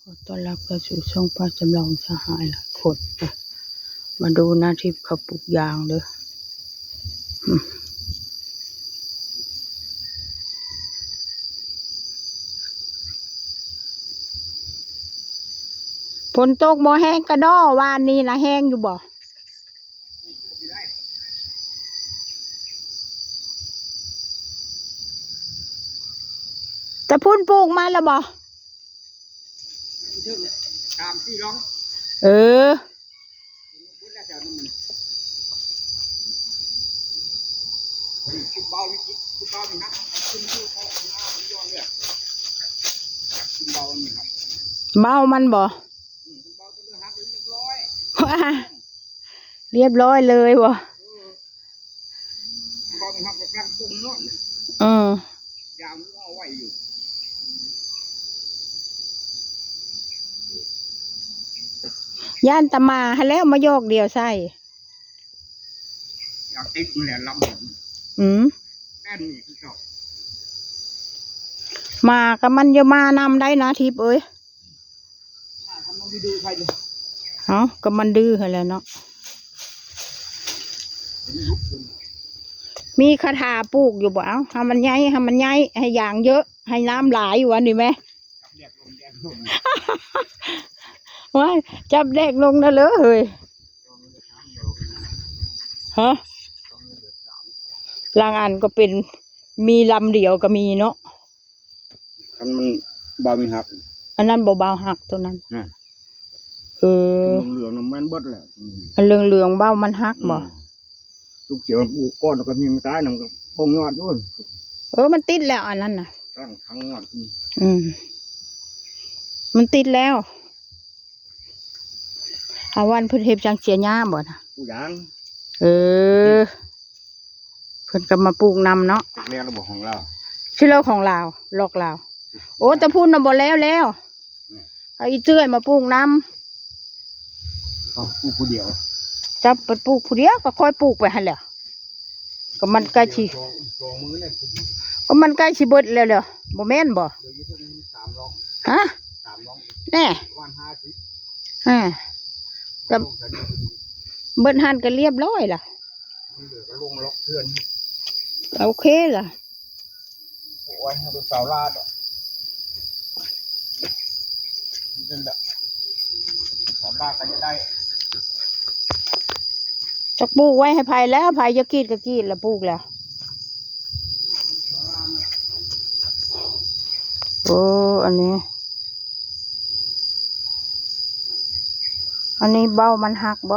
ขอต้อนรับเข้าสู่ช่องป้าจำลองสหายหลายคนนะมาดูหน้าที่เขาปลูกยางเด้อฝนตกบ่แห้งกระดอวานนี้นะแห้งอยู่บ่แต่พุ่นปลูกมาแล้วบ่เออเมามันบ่เรียบร้อยเลยบ่ย่านตะมาให้แล้วมาโยกเดียวใส่อยากติดนี่แหละลำแน่นนี่ที่ชอบมากับมันจะมานำได้นะทิพย์เอ้ยเอากับมันดื้อให้แล้วเนาะมีคาถาปลูกอยู่บ่เอาให้มันใหญ่ให้มันใหญ่ให้ยางเยอะให้น้ำหลายอยู่วันนี้ไหมว่าจับเด็กลงนะเลยเฮ้ยฮะลางอันก็เป็นมีลำเดียวก็มีเนาะมันเบาไม่หักอันนั้นเบาๆหักตัวนั้นเหลืองมันบดแหละเหลืองเบ้ามันหักบ่ลูกเขียวปูก้อนแล้วก็มีมันตายหนึ่งก็พงยอดด้วยมันติดแล้วอันนั้นน่ะตั้งทั้งยอดมันติดแล้วอาวันเพิ่นเฮ็ดจังเสียหญ้าบ่นะปูยางเพิ่นก็มาปลูกนำเนาะแม่ระบบของเราชื่อเราของเราลอกเราโอ้แต่พูดน่ะบ่แล้วเอาอีเตื้อยมาปลูกนำปลูกผู้เดียวจับไปปลูกผู้เดียวก็ค่อยปลูกไปหั่นแหละก็มันใกล้สิก็มันใกล้สิเบิดแล้วบ่แม่นบ่ฮะแน่กับเบิดหันก็เรียบร้อยล่ะโอเคล่ะโอ้ยดูสาวลาดนั่นแหละสาวลาดก็จะได้จะปลูกไว้ให้ไผ่แล้วไผ่จะกรีดก็กรีดแล้วปลูกแล้วอันนี้เบ้ามันหักบ่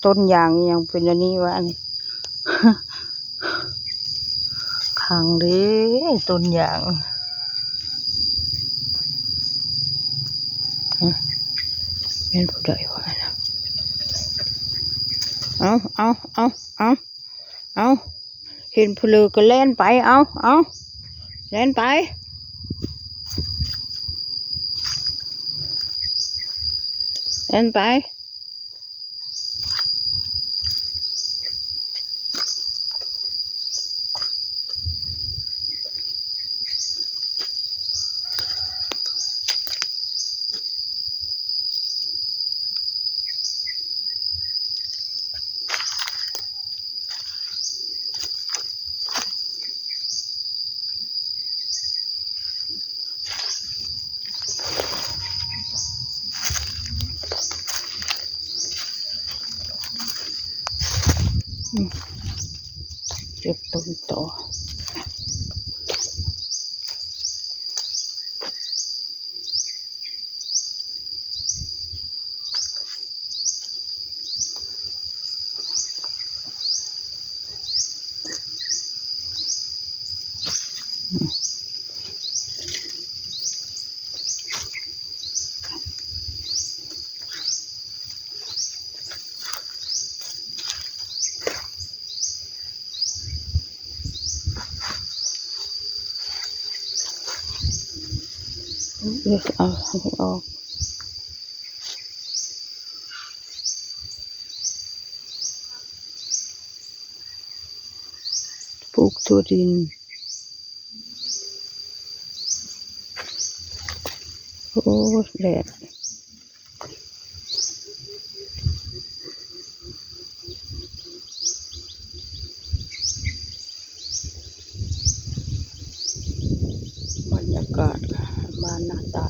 ต้นยางยังเป็นอันนี้วะอันนี้ขังเลยต้นยางเป็นผู้ใดวะนะเอาเห็นผู้ลือก็เล่นไปเอาเล่นไปเก็บต้นต่อเอาให้ออกปลูกตัวดิน โอ้แดดบรรยากาศค่ะบ้านหน้าตา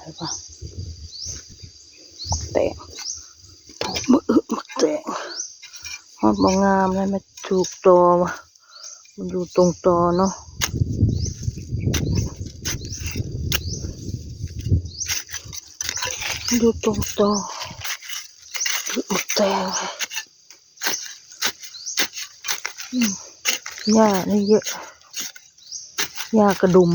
ใช่ปะแต่งมักแต่งฮอดบ่งามเลยมาถูกตอวะมันอยู่ตรงตอเนาะอยู่ตรงตอมักแต่งหญ้านี่เยอะหญ้ากระดุม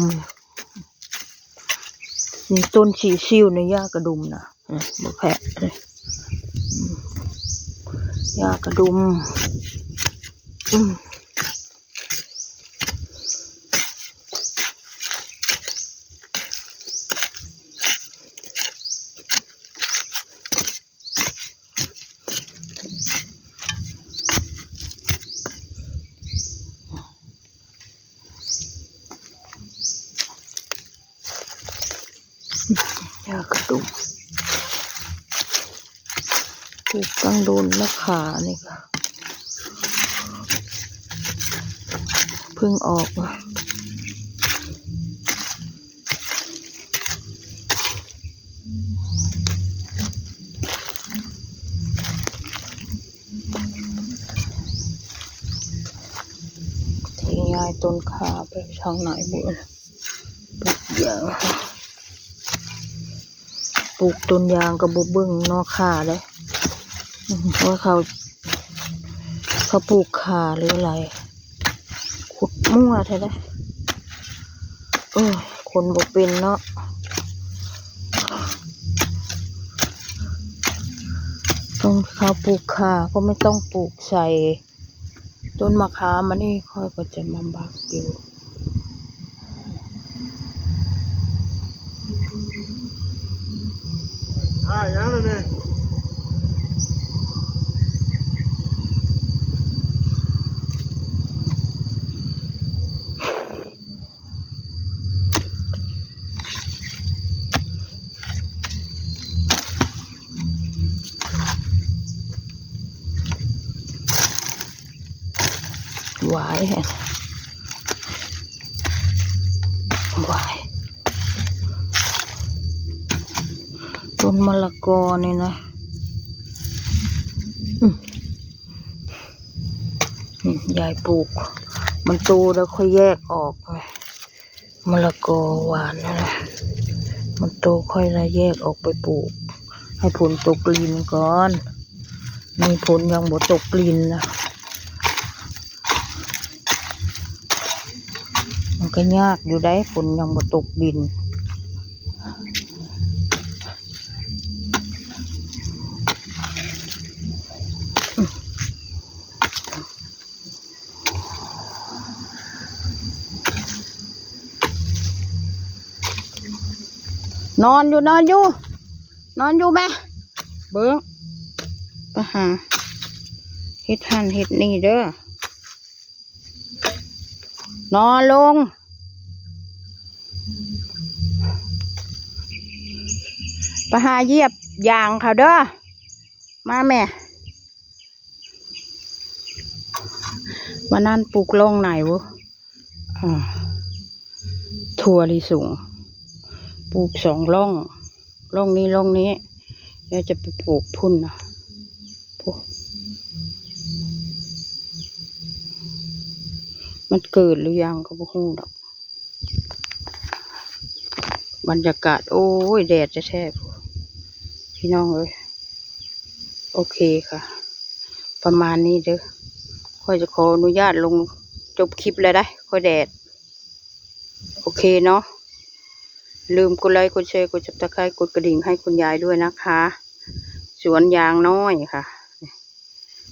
นี่ต้นฉีซิ่วในหญ้ากระดุมนะบ่แพะเลยหญ้ากระดุมหญ้ากระดุมปลูกตั้งโดนและขานี่ค่ะเพิ่งออกมาที่ย้ายต้นขาไปทางไหนบุญปลูกยางปลูกต้นยางกับบุเบิ้งนอกขาเลยว่าเขาปลูกขาหรืออะไรขุดมั่วใช่ไหมคนบ่เป็นเนาะต้องเขาปลูกขาก็ไม่ต้องปลูกใส่ต้นมะขามมันนี่ค่อยก็จะมาบักอยู่ยังเลยหวายหวายต้นมะละกอนี่นะยายปลูกมันโตแล้วค่อยแยกออกมะละกอหวานนะมันโตค่อยละแยกออกไปปลูกให้ผลตกกลิ่นก่อนมีผลยังบ่ตกกลิ่นนะมันก็ยากอยู่ได้ฝนยังบ่ตกดินนอนอยู่แม่เบิ้งไปหาเฮ็ดหันเฮ็ดนี่เด้อนอนลงไปหาเหยียบยางเขาเด้อมาแม่มานั่นปลูกล่องไหนวะถั่วลิสงปลูก2 ร่องนี้แล้วจะไปปลูกพุ่นนะมันเกิดหรือยังก็บ่ฮู้ดอกบรรยากาศโอ้ยแดดจะแทบพี่น้องเอ้ยโอเคค่ะประมาณนี้เด้อค่อยจะขออนุญาตลงจบคลิปเลยได้ค่อยแดดโอเคเนาะลืมกดไลค์กดแชร์กดซับสไครต์กดกระดิ่งให้คุณยายด้วยนะคะสวนยางน้อยค่ะ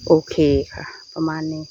โอเคค่ะประมาณนี้